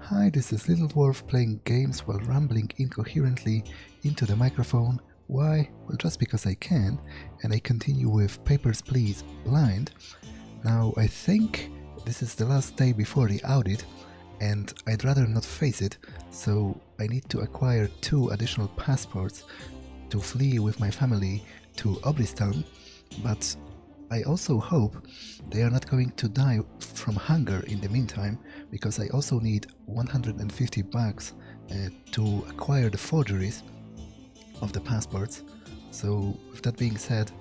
Hi, this is Little Dwarf playing games while rambling incoherently into the microphone. Why? Well, just because I can, and I continue with Papers, Please Blind. Now, I think this is the last day before the audit, and I'd rather not face it, so I need to acquire 2 additional passports to flee with my family to Obristan, but I also hope they are not going to die from hunger in the meantime, because I also need 150 bucks to acquire the forgeries of the passports. So with that being said,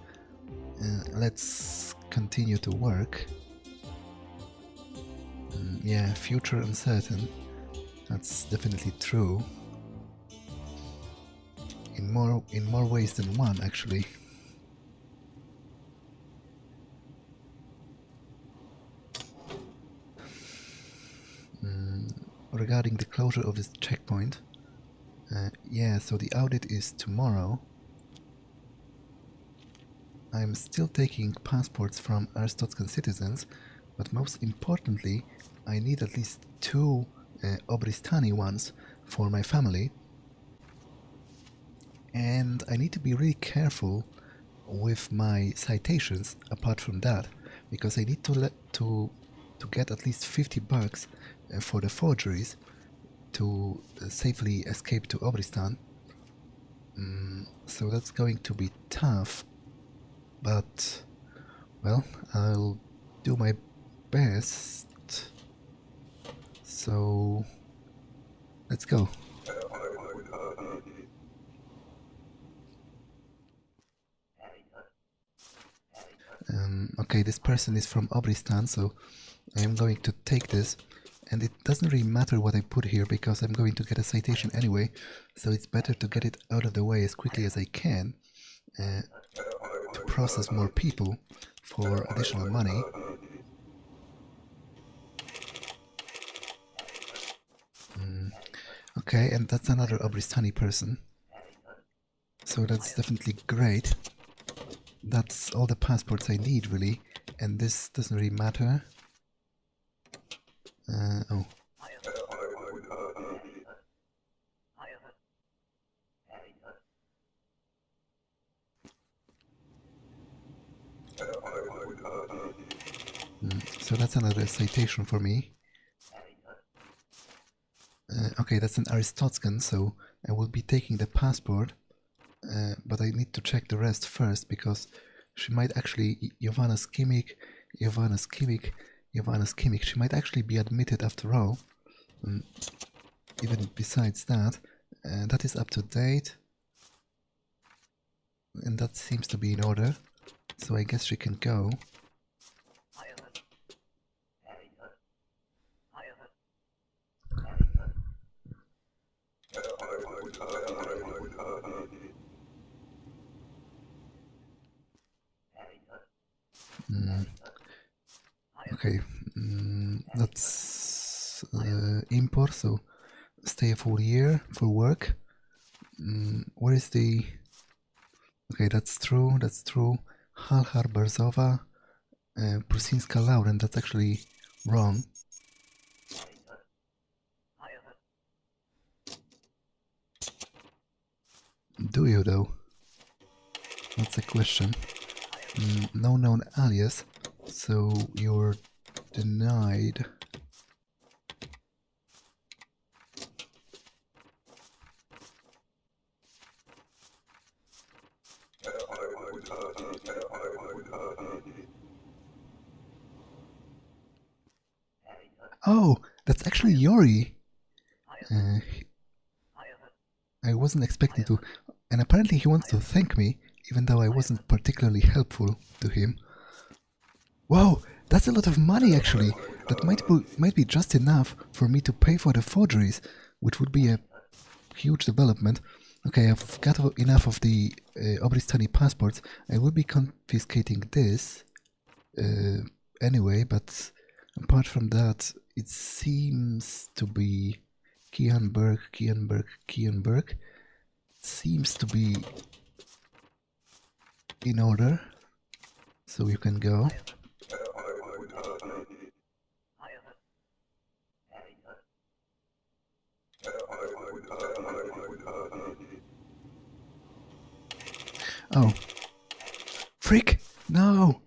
let's continue to work. Yeah, future uncertain. That's definitely true. In more ways than one, actually. Regarding the closure of this checkpoint, yeah, so the audit is tomorrow. I'm still taking passports from Arstotzkan citizens, but most importantly, I need at least 2 Obristani ones for my family. And I need to be really careful with my citations apart from that, because I need to get at least 50 bucks for the forgeries to safely escape to Obristan. So that's going to be tough, but well, I'll do my best. So let's go. Okay, this person is from Obristan, so I am going to take this, and it doesn't really matter what I put here because I'm going to get a citation anyway, so it's better to get it out of the way as quickly as I can to process more people for additional money. Okay, and that's another Obristani person, so that's definitely great. That's all the passports I need, really, and this doesn't really matter. Oh. So that's another citation for me. Okay, that's an Arstotzkan, so I will be taking the passport, but I need to check the rest first, because she might actually, Jovana Skimik, she might actually be admitted after all. Even besides that, that is up to date, and that seems to be in order, so I guess she can go. Okay, that's import, so stay a full year for work. Where is the... Okay, that's true. Halhar Barzova, Prusinska Lauren, that's actually wrong. Do you though? That's a question. No known alias, so you're denied. Oh, that's actually Yori. I wasn't expecting to, and apparently he wants to thank me, even though I wasn't particularly helpful to him. Wow, that's a lot of money actually. That might be just enough for me to pay for the forgeries, which would be a huge development. Okay, I've got enough of the Obristani passports. I will be confiscating this anyway, but apart from that, it seems to be Kianberg. Seems to be in order, so you can go. Oh. Frick! No!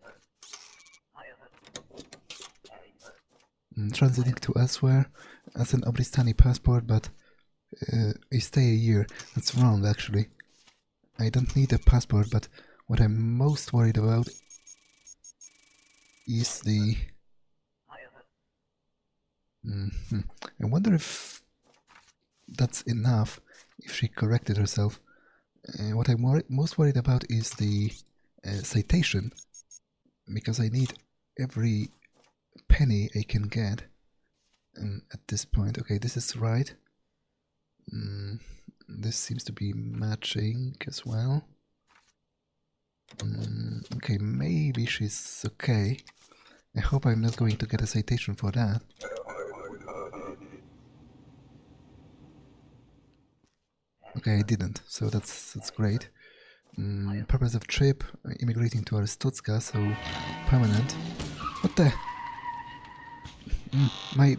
Transiting to elsewhere as an Obristani passport, but I stay a year. That's wrong, actually. I don't need a passport, but what I'm most worried about is the... I wonder if that's enough, if she corrected herself. What I'm most worried about is the citation, because I need every penny I can get at this point. Okay, this is right. This seems to be matching as well. Okay, maybe she's okay. I hope I'm not going to get a citation for that. Okay, I didn't, so that's great. Purpose of trip, immigrating to Arstotzka, so permanent. What the? My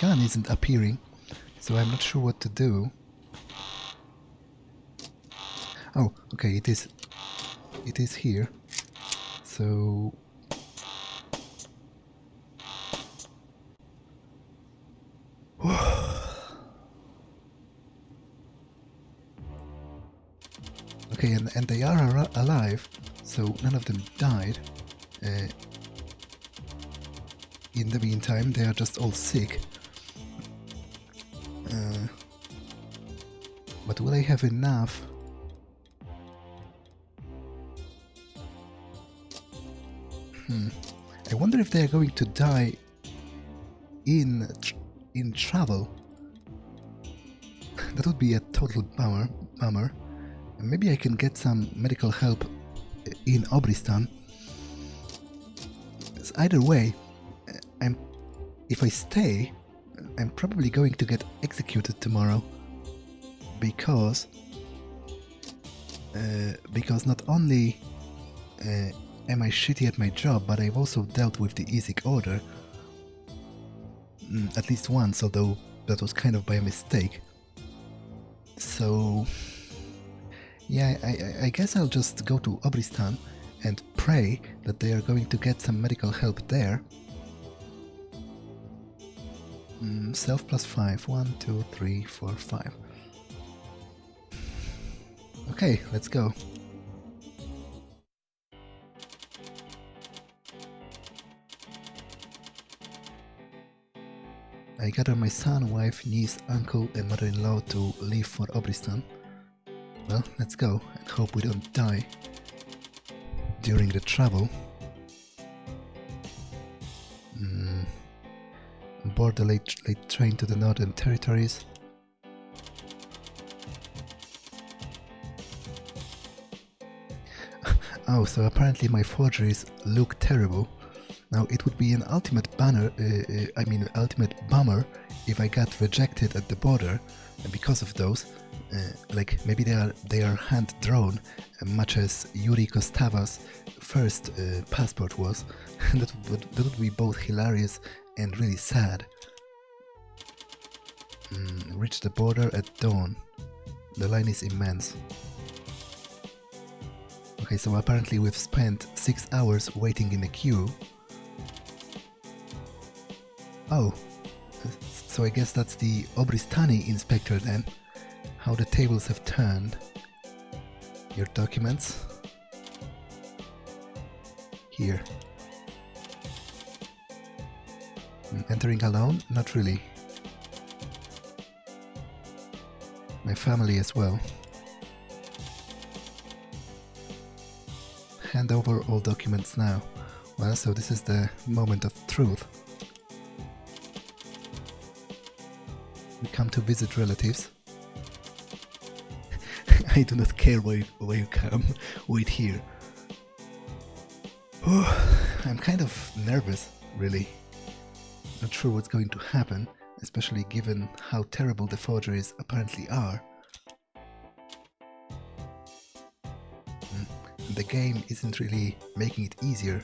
gun isn't appearing, so I'm not sure what to do. Oh, okay, it is here. So okay, and they are alive, so none of them died. In the meantime, they are just all sick. But will I have enough? I wonder if they are going to die in travel. That would be a total bummer. Maybe I can get some medical help in Obristan. Either way, if I stay, I'm probably going to get executed tomorrow, because not only am I shitty at my job, but I've also dealt with the ESIC order at least once, although that was kind of by mistake. So yeah, I guess I'll just go to Obristan and pray that they are going to get some medical help there. Self plus 5. 1, 2, 3, 4, 5. Okay, let's go. I gather my son, wife, niece, uncle and mother-in-law to leave for Obristan. Well, let's go and hope we don't die during the travel. Board the late train to the Northern Territories. Oh, so apparently my forgeries look terrible. Now it would be an ultimate bummer if I got rejected at the border because of those. Like maybe they are hand drawn, much as Yuri Kostava's first passport was. that would be both hilarious and really sad. Reach the border at dawn. The line is immense. Okay, so apparently we've spent 6 hours waiting in a queue. Oh, so I guess that's the Obristani inspector then. How the tables have turned. Your documents. Here. Entering alone? Not really. My family as well. Hand over all documents now. Well, so this is the moment of truth. We come to visit relatives. I do not care where you come. Wait here. I'm kind of nervous, really. Not sure what's going to happen, especially given how terrible the forgeries apparently are. The game isn't really making it easier.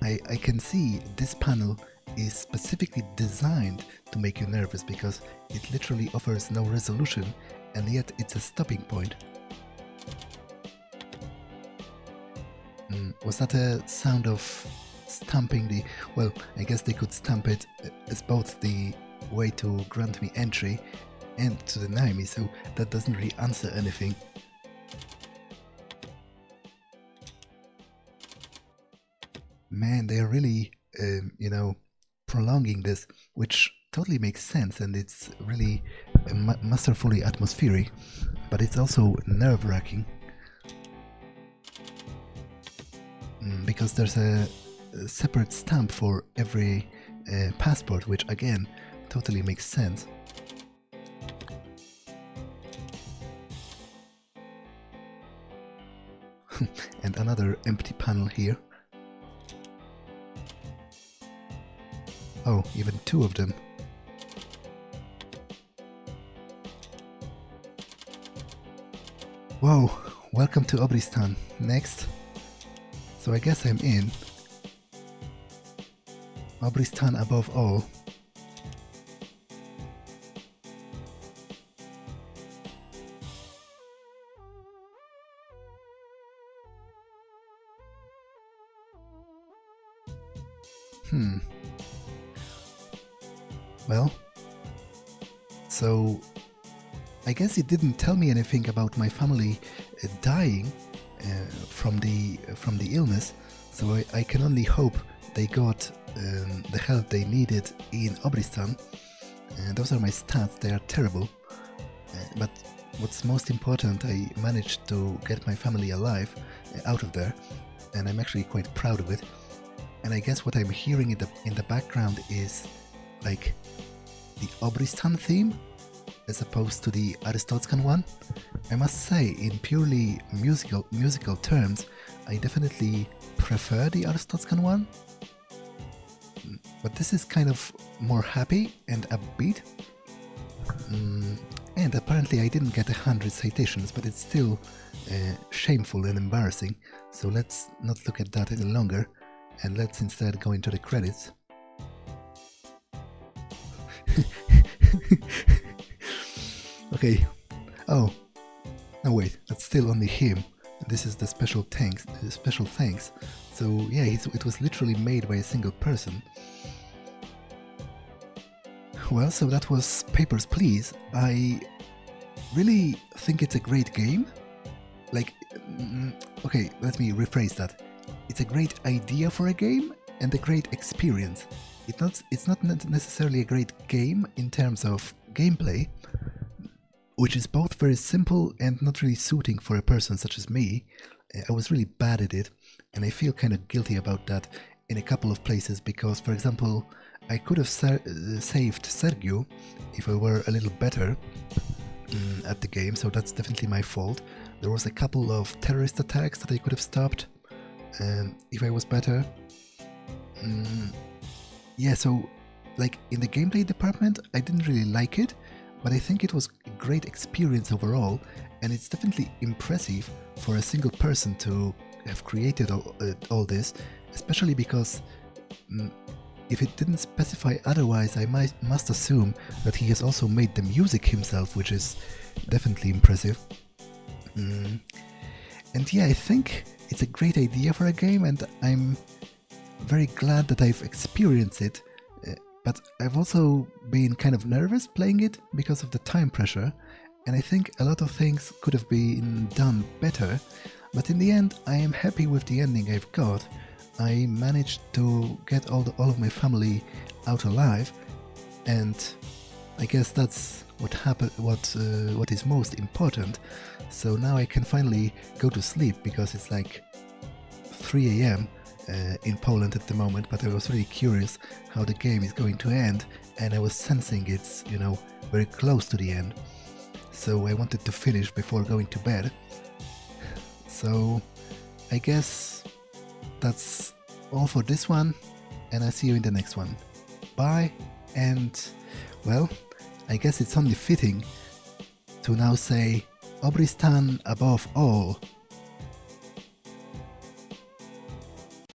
I can see this panel is specifically designed to make you nervous because it literally offers no resolution, and yet it's a stopping point. Was that a sound of stamping the... Well, I guess they could stamp it as both the way to grant me entry and to deny me, so that doesn't really answer anything. Man, they're really, prolonging this, which totally makes sense, and it's really masterfully atmospheric, but it's also nerve-wracking. Because there's a separate stamp for every passport, which again totally makes sense. And another empty panel here. Oh, even two of them. Whoa, welcome to Obristan. Next. So I guess I'm in. Obristan above all. Well, so I guess it didn't tell me anything about my family dying from the illness, so I can only hope they got the help they needed in Obristan. Those are my stats, they are terrible, but what's most important, I managed to get my family alive out of there, and I'm actually quite proud of it. And I guess what I'm hearing in the background is like the Obristan theme as opposed to the Arstotzkan one. I must say, in purely musical terms, I definitely prefer the Arstotzkan one, but this is kind of more happy and upbeat. And apparently I didn't get 100 citations, but it's still shameful and embarrassing, so let's not look at that any longer, and let's instead go into the credits. Okay. Oh, no wait, that's still only him. This is the special thanks. So yeah, it was literally made by a single person. Well, so that was Papers, Please. I really think it's a great game. Like, okay, let me rephrase that. It's a great idea for a game and a great experience. It's not necessarily a great game in terms of gameplay, which is both very simple and not really suiting for a person such as me. I was really bad at it, and I feel kind of guilty about that in a couple of places because, for example, I could have saved Sergiu if I were a little better at the game, so that's definitely my fault. There was a couple of terrorist attacks that I could have stopped if I was better. Yeah, so like in the gameplay department, I didn't really like it, but I think it was a great experience overall, and it's definitely impressive for a single person to have created all this, especially because if it didn't specify otherwise, I must assume that he has also made the music himself, which is definitely impressive. And yeah, I think it's a great idea for a game, and I'm very glad that I've experienced it, but I've also been kind of nervous playing it because of the time pressure, and I think a lot of things could have been done better, but in the end I am happy with the ending I've got. I managed to get all of my family out alive, and I guess that's what happened. What is most important. So now I can finally go to sleep because it's like 3 a.m. In Poland at the moment. But I was really curious how the game is going to end, and I was sensing it's very close to the end. So I wanted to finish before going to bed. So I guess that's all for this one, and I'll see you in the next one. Bye, and well, I guess it's only fitting to now say Obristan above all.